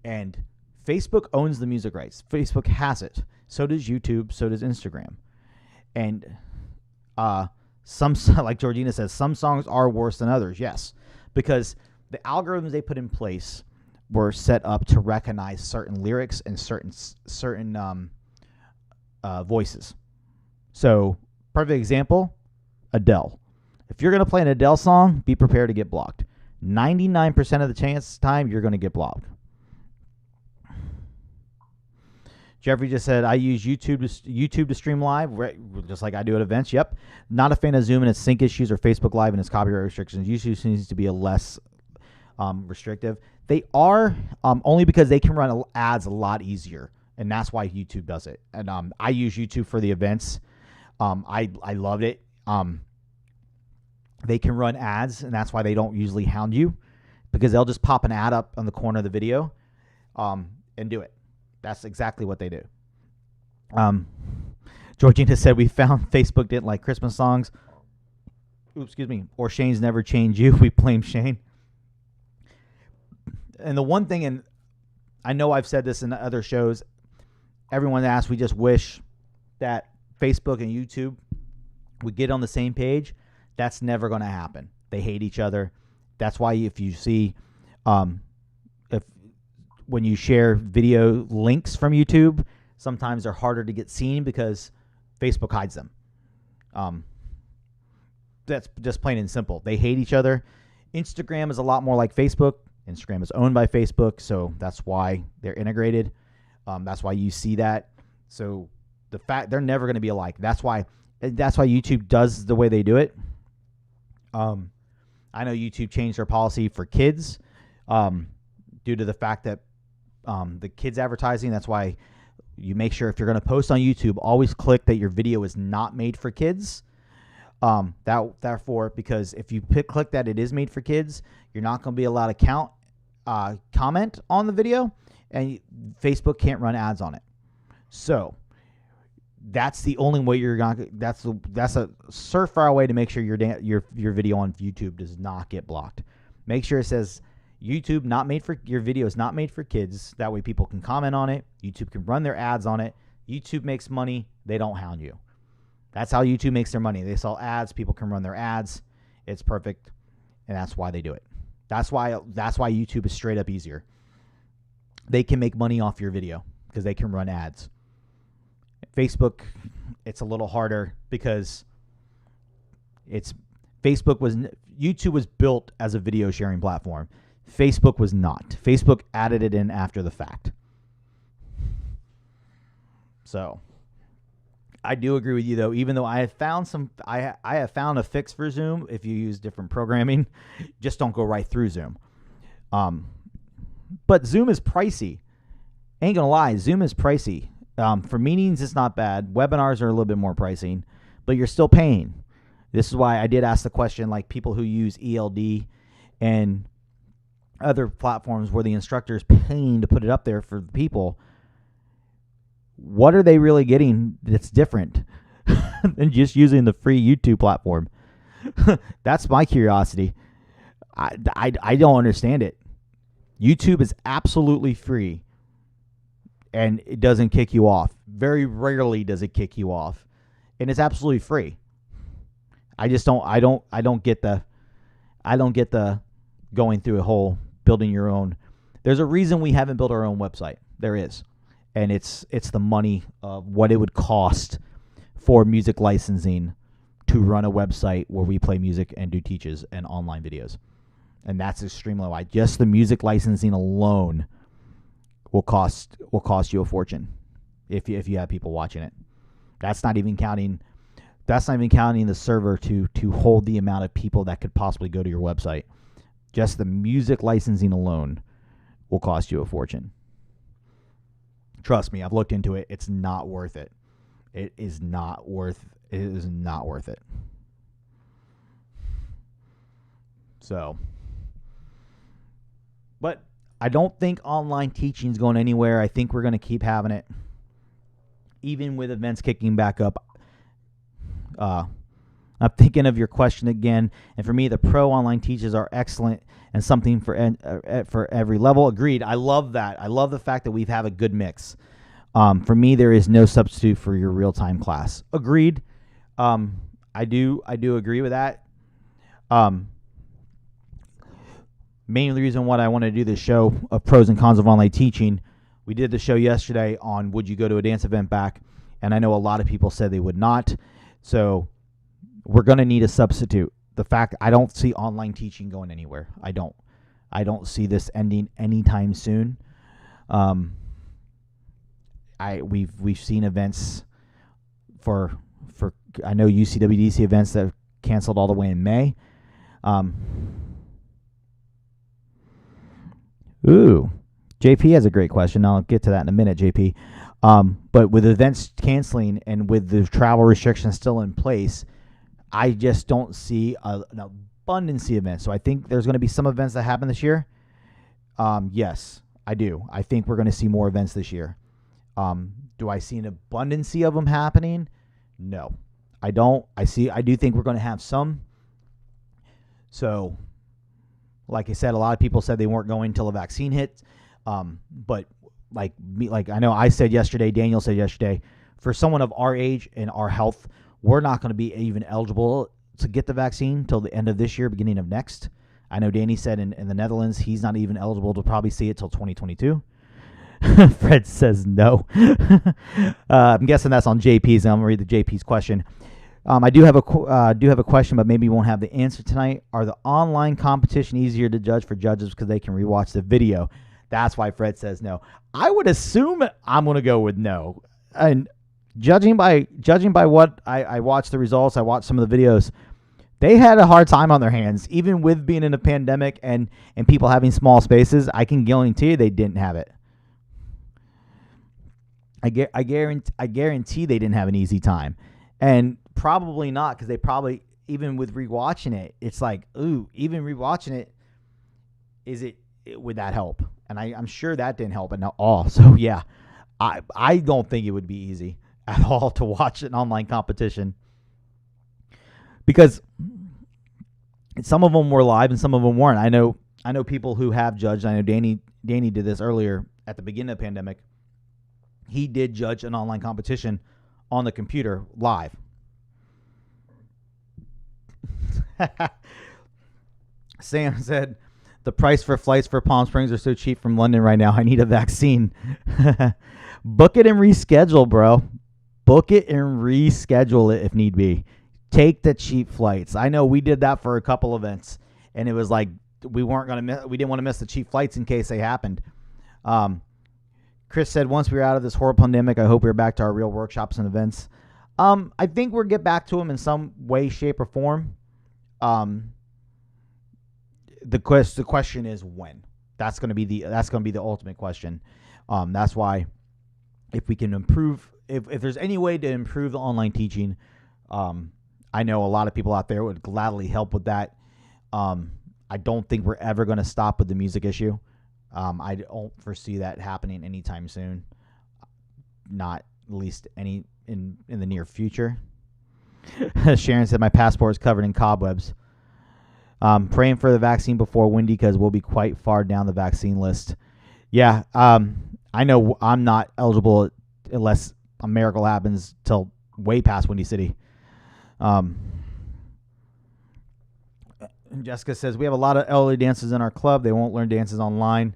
and Facebook owns the music rights. Facebook has it. So does YouTube. So does Instagram. And some, like Georgina says, some songs are worse than others. Yes, because the algorithms they put in place were set up to recognize certain lyrics and certain voices. So, perfect example, Adele. If you're going to play an Adele song, be prepared to get blocked. 99% of the time, you're going to get blocked. Jeffrey just said, I use YouTube to stream live, just like I do at events. Yep. Not a fan of Zoom and its sync issues or Facebook Live and its copyright restrictions. YouTube seems to be a less restrictive. They are only because they can run ads a lot easier, and that's why YouTube does it. And I use YouTube for the events. I loved it. They can run ads, and that's why they don't usually hound you, because they'll just pop an ad up on the corner of the video and do it. That's exactly what they do. Georgina said, we found Facebook didn't like Christmas songs. Oops, excuse me. Or Shane's Never Change You. We blame Shane. And the one thing, and I know I've said this in other shows, everyone asks, we just wish that Facebook and YouTube would get on the same page. That's never going to happen. They hate each other. That's why if you see, when you share video links from YouTube, sometimes they're harder to get seen because Facebook hides them. That's just plain and simple. They hate each other. Instagram is a lot more like Facebook. Instagram is owned by Facebook, so that's why they're integrated. That's why you see that. So the fact they're never going to be alike. That's why YouTube does the way they do it. I know YouTube changed their policy for kids due to the fact that the kids advertising. That's why you make sure if you're going to post on YouTube, always click that your video is not made for kids. Therefore, because if you click that it is made for kids, you're not going to be allowed to comment on the video, and Facebook can't run ads on it. So that's the only way you're going. That's a surefire way to make sure your video on YouTube does not get blocked. Make sure it says YouTube not made for your video is not made for kids. That way people can comment on it. YouTube can run their ads on it. YouTube makes money. They don't hound you. That's how YouTube makes their money. They sell ads. People can run their ads. It's perfect, and that's why they do it. That's why YouTube is straight up easier. They can make money off your video because they can run ads. Facebook, it's a little harder because YouTube was built as a video sharing platform. Facebook was not. Facebook added it in after the fact. So I do agree with you, though. Even though I have found a fix for Zoom. If you use different programming, just don't go right through Zoom. But Zoom is pricey. Ain't gonna lie, Zoom is pricey. For meetings, it's not bad. Webinars are a little bit more pricing, but you're still paying. This is why I did ask the question, like people who use ELD and other platforms where the instructor is paying to put it up there for the people. What are they really getting that's different than just using the free YouTube platform? That's my curiosity. I don't understand it. YouTube is absolutely free. and it doesn't kick you off. Very rarely does it kick you off, and it's absolutely free. I don't get the going through a whole building your own. There's a reason we haven't built our own website. There is, and it's the money of what it would cost for music licensing to run a website where we play music and do teaches and online videos, and that's extremely wide. Just the music licensing alone will cost you a fortune if you have people watching it. That's not even counting the server to hold the amount of people that could possibly go to your website. Just the music licensing alone will cost you a fortune. Trust me, I've looked into it. It's not worth it. It is not worth it. So, but I don't think online teaching is going anywhere. I think we're going to keep having it, even with events kicking back up. I'm thinking of your question again, and for me, the pro online teachers are excellent and something for every level. Agreed. I love that. I love the fact that we have a good mix. For me, there is no substitute for your real-time class. Agreed. I do agree with that. Main reason why I want to do this show of pros and cons of online teaching. We did the show yesterday on would you go to a dance event back, and I know a lot of people said they would not. So we're going to need a substitute. The fact I don't see online teaching going anywhere. I don't see this ending anytime soon. We've seen events for I know UCWDC events that have canceled all the way in May. JP has a great question. I'll get to that in a minute, JP. But with events canceling and with the travel restrictions still in place, I just don't see an abundance of events. So I think there's going to be some events that happen this year. Yes, I do. I think we're going to see more events this year. Do I see an abundance of them happening? No, I don't. I do think we're going to have some. So, like I said, a lot of people said they weren't going until the vaccine hit. But like I know I said yesterday, Daniel said yesterday, for someone of our age and our health, we're not going to be even eligible to get the vaccine till the end of this year, beginning of next. I know Danny said in the Netherlands, he's not even eligible to probably see it till 2022. Fred says no. I'm guessing that's on JP's. I'm going to read the JP's question. I do have a question, but maybe we won't have the answer tonight. Are the online competition easier to judge for judges because they can rewatch the video? That's why Fred says no. I would assume I'm going to go with no. And judging by what I watched the results, I watched some of the videos. They had a hard time on their hands, even with being in a pandemic and people having small spaces. I can guarantee you they didn't have it. I guarantee they didn't have an easy time, and probably not because they probably, even with rewatching it, it's like, ooh, even rewatching it, would that help? And I'm sure that didn't help at all. So yeah, I don't think it would be easy at all to watch an online competition because some of them were live and some of them weren't. I know people who have judged. I know Danny did this earlier at the beginning of the pandemic. He did judge an online competition on the computer live. Sam said, the price for flights for Palm Springs are so cheap from London right now. I need a vaccine. Book it and reschedule, bro. Book it and reschedule it if need be. Take the cheap flights. I know we did that for a couple events, and it was like we didn't want to miss the cheap flights in case they happened. Chris said, once we're out of this horrible pandemic, I hope we're back to our real workshops and events. I think we'll get back to them in some way, shape, or form. The question is when. That's going to be the ultimate question. That's why if we can improve, if there's any way to improve the online teaching, I know a lot of people out there would gladly help with that. I don't think we're ever going to stop with the music issue. I don't foresee that happening anytime soon. Not at least in the near future. Sharon said, my passport is covered in cobwebs. Praying for the vaccine before Wendy because we'll be quite far down the vaccine list. Yeah, I know I'm not eligible unless a miracle happens till way past Windy City. Jessica says we have a lot of elderly dancers in our club. They won't learn dances online.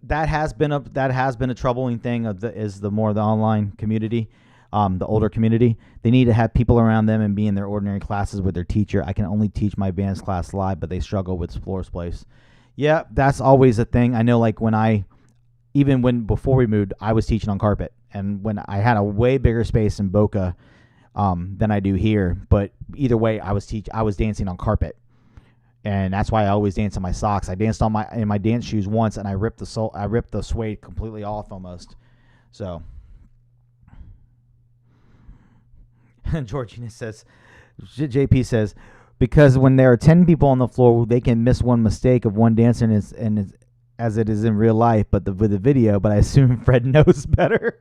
That has been a troubling thing of the online community, the older community. They need to have people around them and be in their ordinary classes with their teacher. I can only teach my advanced class live, but they struggle with floor place. Yeah, that's always a thing. I know, like before we moved, I was teaching on carpet, and when I had a way bigger space in Boca than I do here. But either way, I was dancing on carpet. And that's why I always dance in my socks. I danced in my dance shoes once, and I ripped the suede completely off almost. So, Georgina says, JP says, because when there are 10 people on the floor, they can miss one mistake of one dancer, and as it is in real life, with the video. But I assume Fred knows better.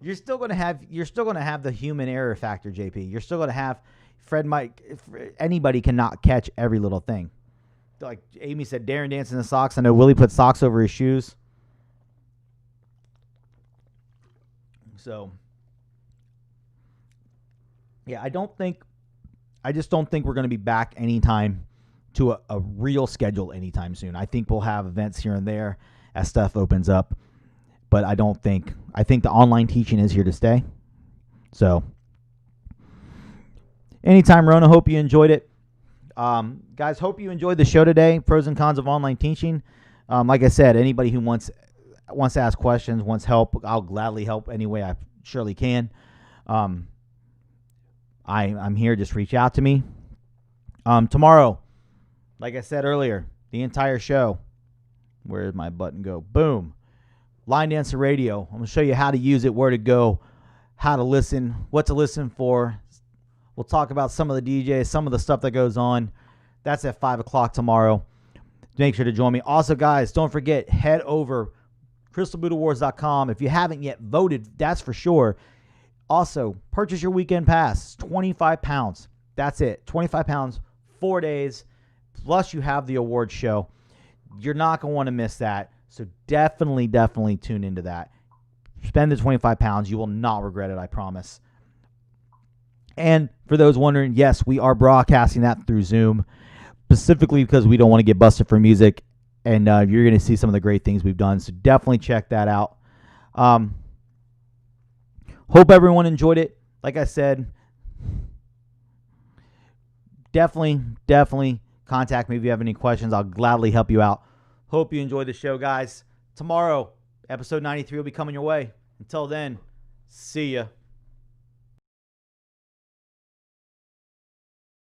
You're still gonna have the human error factor, JP. You're still gonna have. Anybody cannot catch every little thing. Like Amy said, Darren dancing in the socks. I know Willie put socks over his shoes. So, yeah, I just don't think we're going to be back anytime to a real schedule anytime soon. I think we'll have events here and there as stuff opens up. But I think the online teaching is here to stay. So, anytime, Rona. Hope you enjoyed it. Guys, hope you enjoyed the show today. Pros and cons of online teaching. Like I said, anybody who wants to ask questions, wants help, I'll gladly help any way I surely can. I'm here. Just reach out to me. Tomorrow, like I said earlier, the entire show. Where did my button go? Boom. Line Dancer Radio. I'm going to show you how to use it, where to go, how to listen, what to listen for. We'll talk about some of the DJs, some of the stuff that goes on. That's at 5 o'clock tomorrow. Make sure to join me. Also, guys, don't forget, head over crystalbootawards.com. If you haven't yet voted, that's for sure. Also, purchase your weekend pass. It's £25. That's it. £25, 4 days. Plus, you have the award show. You're not going to want to miss that. So definitely tune into that. Spend the £25. You will not regret it, I promise. And for those wondering, yes, we are broadcasting that through Zoom, specifically because we don't want to get busted for music. And you're going to see some of the great things we've done. So definitely check that out. Hope everyone enjoyed it. Like I said, definitely contact me if you have any questions. I'll gladly help you out. Hope you enjoyed the show, guys. Tomorrow, episode 93 will be coming your way. Until then, see ya.